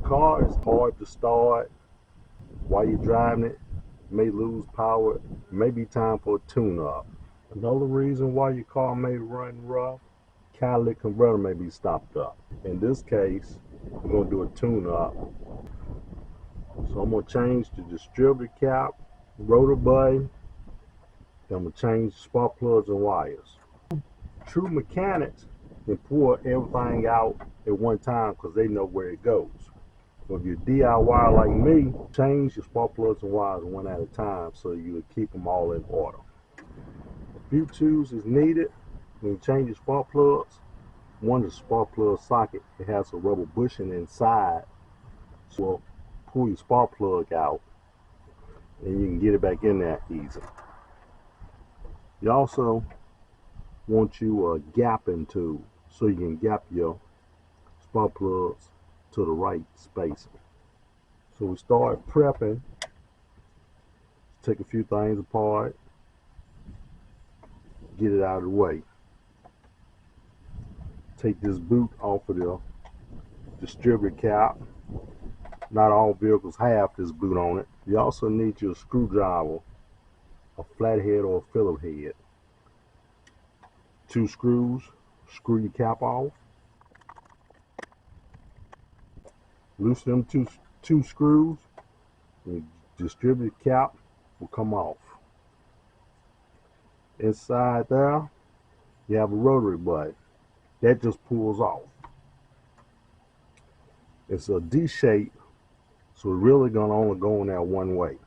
car is hard to start while you're driving it, may lose power, may be time for a tune-up. Another reason why your car may run rough, catalytic converter may be stopped up. In this case, we're going to do a tune-up. So I'm going to change the distributor cap, rotor button, then I'm going to change spark plugs and wires. True mechanics can pull everything out at one time because they know where it goes. But if you're DIY like me, change your spark plugs and wires one at a time so you keep them all in order. A few tools is needed when you change your spark plugs. One is the spark plug socket. It has a rubber bushing inside. So pull your spark plug out and you can get it back in there easy. You also want you a gapping tool so you can gap your spark plugs to the right spacing. So we start prepping. Take a few things apart, get it out of the way. Take this boot off of the distributor cap. Not all vehicles have this boot on it. You also need your screwdriver, a flathead or a fillet head. 2 screws, screw your cap off. Loosen them two screws, and the distributor cap will come off. Inside there, you have a rotary button. That just pulls off. It's a D shape, so it's really gonna only go in there one way.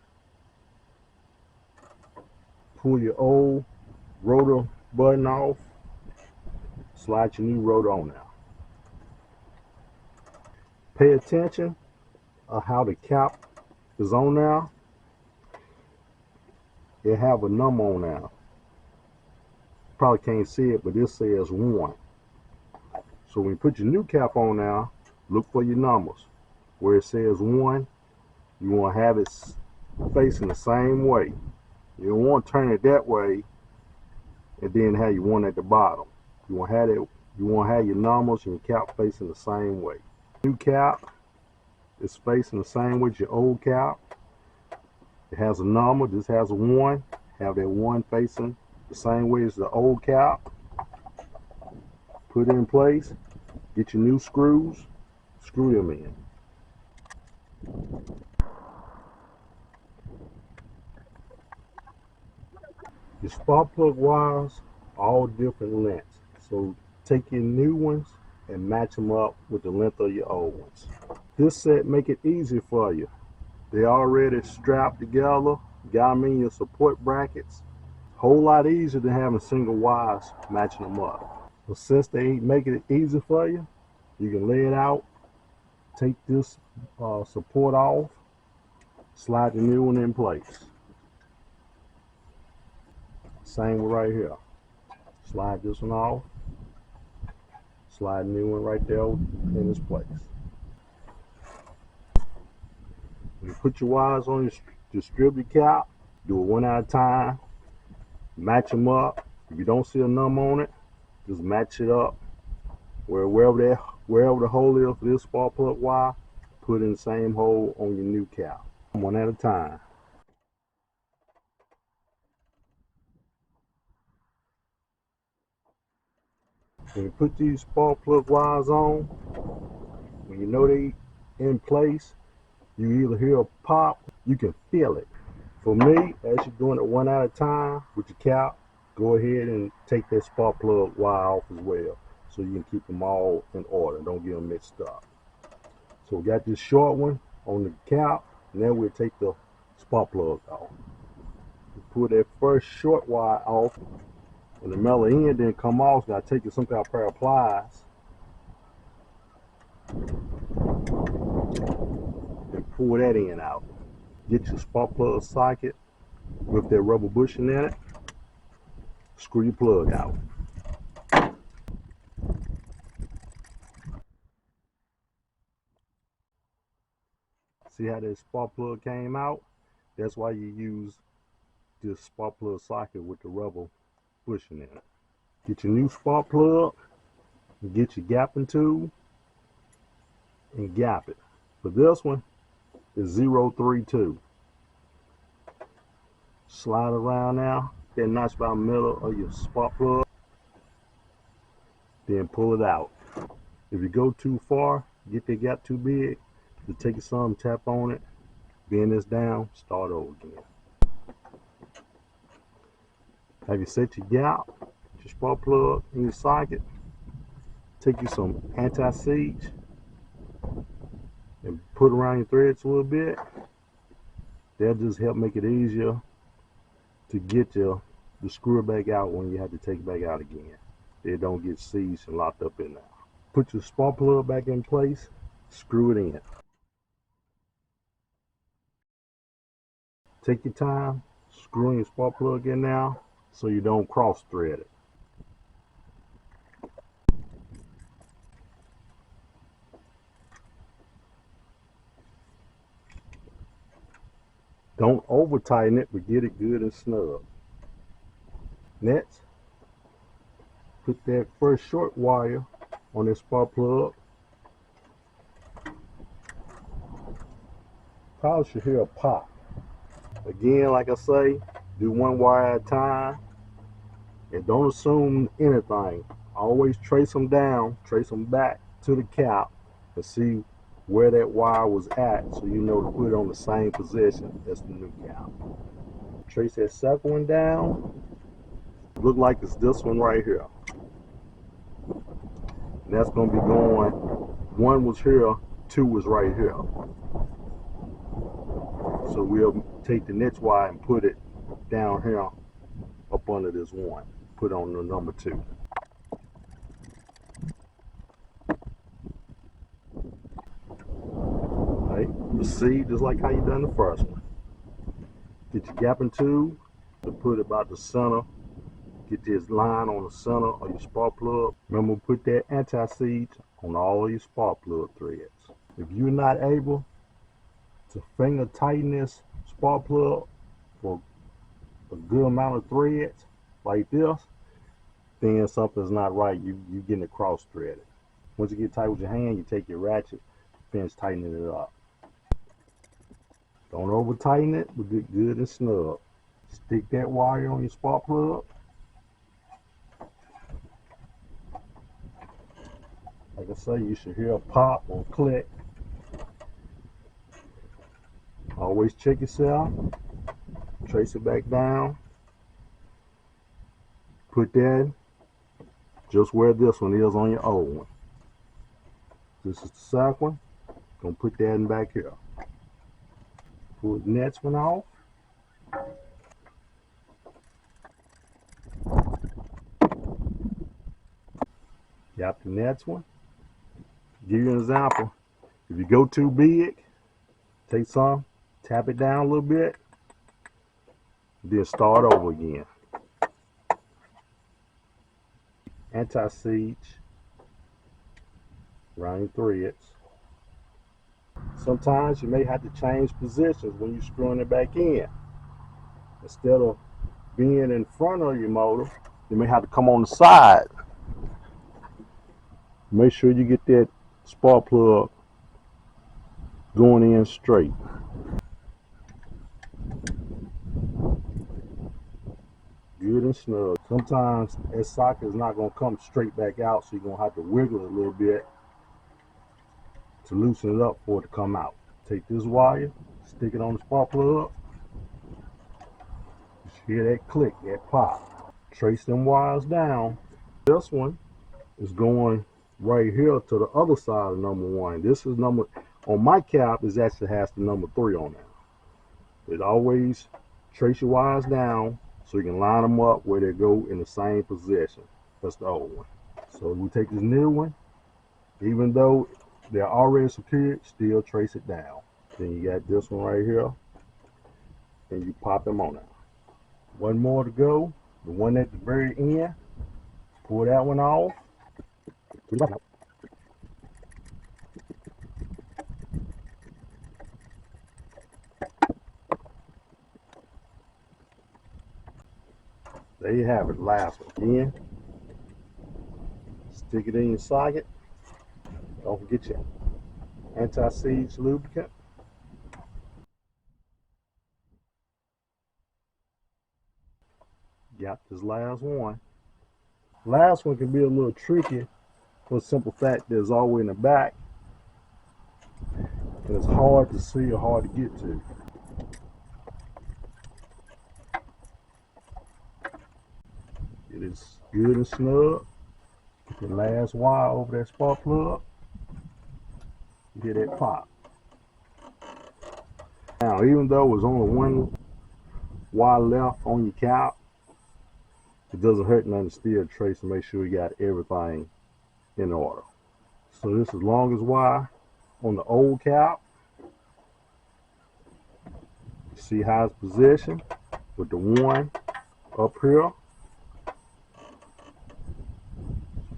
Pull your old rotor button off, slide your new rotor on there. Pay attention of how the cap is on there. It have a number on there. Probably can't see it, but this says 1. So when you put your new cap on now, look for your numbers. Where it says 1, you want to have it facing the same way. You don't want to turn it that way and then have your 1 at the bottom. You want to have your numbers and your cap facing the same way. New cap is facing the same way as your old cap. It has a number. This has a 1. Have that 1 facing the same way as the old cap. Put it in place. Get your new screws. Screw them in. Your spark plug wires are all different lengths. So take your new ones and match them up with the length of your old ones. This set make it easy for you. They're already strapped together. Got them in your support brackets. Whole lot easier than having single wires matching them up. But since they ain't making it easy for you, you can lay it out, take this support off, slide the new one in place. Same with right here. Slide this one off, slide the new one right there in its place. When you put your wires on your distributor cap, do it one at a time, match them up. If you don't see a number on it, just match it up. Wherever the hole is for this spark plug wire, put in the same hole on your new cap. One at a time. When you put these spark plug wires on, when you know they in place, you either hear a pop, you can feel it. For me, as you're doing it one at a time with your cap, go ahead and take that spark plug wire off as well, so you can keep them all in order. Don't get them mixed up. So we got this short one on the cap. Now we'll take the spark plug off. Pull that first short wire off, and the metal end didn't come off, so I take it some kind of pair of pliers and pull that end out. Get your spark plug socket with that rubber bushing in it. Screw your plug out. See how that spark plug came out? That's why you use this spark plug socket with the rubber bushing in it. Get your new spark plug, get your gapping tool, and gap it. For this one, it's 032. Slide around now, then notch about the middle of your spark plug, then pull it out. If you go too far, get that gap too big, to take your thumb, tap on it, bend this down, start over again. Have you set your gap, your spark plug in your socket, take you some anti-seize and put around your threads a little bit. That'll just help make it easier to get the screw it back out when you have to take it back out again. It don't get seized and locked up in there. Put your spark plug back in place, screw it in. Take your time, screw your spark plug in now so you don't cross thread it. Don't over tighten it, but get it good and snug. Next, put that first short wire on this spark plug. Probably should hear a pop. Again, like I say, do one wire at a time and don't assume anything. Always trace them down, trace them back to the cap and see where that wire was at so you know to put it on the same position as the new cap. Trace that second one down. Look like it's this one right here. And that's going to be going, one was here, two was right here. So we'll take the next wire and put it down here up under this one. Put on the number 2. Alright, proceed just like how you done the first one. Get your gapping tube to put about the center. Get this line on the center of your spark plug. Remember, put that anti-seize on all of your spark plug threads. If you're not able to finger tighten this spark plug for a good amount of threads like this, then something's not right. You're getting it cross threaded. Once you get tight with your hand, you take your ratchet, finish tightening it up. Don't over tighten it, but get good and snug. Stick that wire on your spark plug. Like I say, you should hear a pop or click. Always check yourself. Trace it back down. Put that just where this one is on your old one. This is the second one. Gonna put that in back here. Pull the next one off. Got the next one. Give you an example. If you go too big, take some, tap it down a little bit, then start over again. Anti-seize, round threads. Sometimes you may have to change positions when you're screwing it back in. Instead of being in front of your motor, you may have to come on the side. Make sure you get that spark plug going in straight. Good and snug. Sometimes that socket is not going to come straight back out, so you're going to have to wiggle it a little bit to loosen it up for it to come out. Take this wire, stick it on the spark plug. You should hear that click, that pop. Trace them wires down. This one is going right here to the other side of number 1. This is number, on my cap, it actually has the number 3 on there. It always trace your wires down so you can line them up where they go in the same position. That's the old one. So we take this new one, even though they're already secured, still trace it down. Then you got this one right here, and you pop them on there. One more to go, the one at the very end, pull that one off. There you have it, last one. Again, stick it in your socket. Don't forget your anti-seize lubricant. Got this last one. Last one can be a little tricky for the simple fact that it's all the way in the back and it's hard to see or hard to get to. It is good and snug. The last wire over that spark plug, you hear that pop. Now, even though there's only one wire left on your cap, it doesn't hurt nothing to still trace and make sure you got everything in order. So this is longest wire on the old cap. See how it's positioned with the one up here.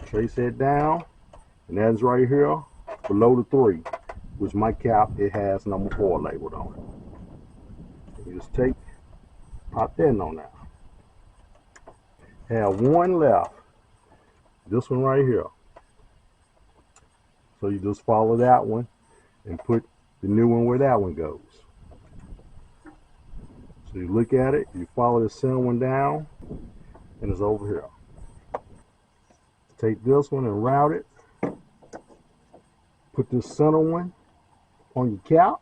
Trace that down, and that's right here below the 3, which my cap, it has number 4 labeled on it. You just pop that on there. Have one left, this one right here. So you just follow that one and put the new one where that one goes. So you look at it, you follow the center one down, and it's over here. Take this one and route it. Put this center one on your cap.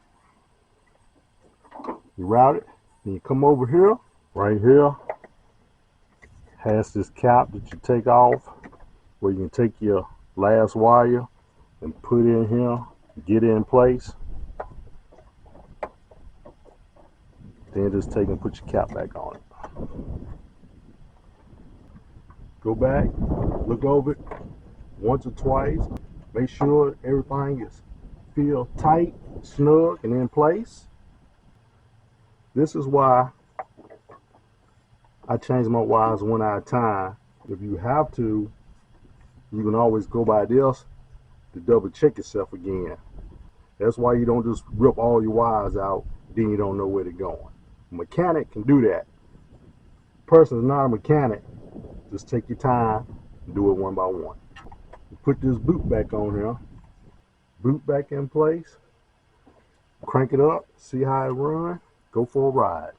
You route it, and you come over here. Right here has this cap that you take off, where you can take your last wire and put it in here, get it in place. Then just take and put your cap back on it. Go back, look over it once or twice. Make sure everything is feel tight, snug, and in place. This is why I change my wires one at a time. If you have to, you can always go by this to double check yourself again. That's why you don't just rip all your wires out, then you don't know where they're going. A mechanic can do that. Person is not a mechanic. Just take your time and do it one by one. Put this boot back on here. Boot back in place. Crank it up. See how it runs. Go for a ride.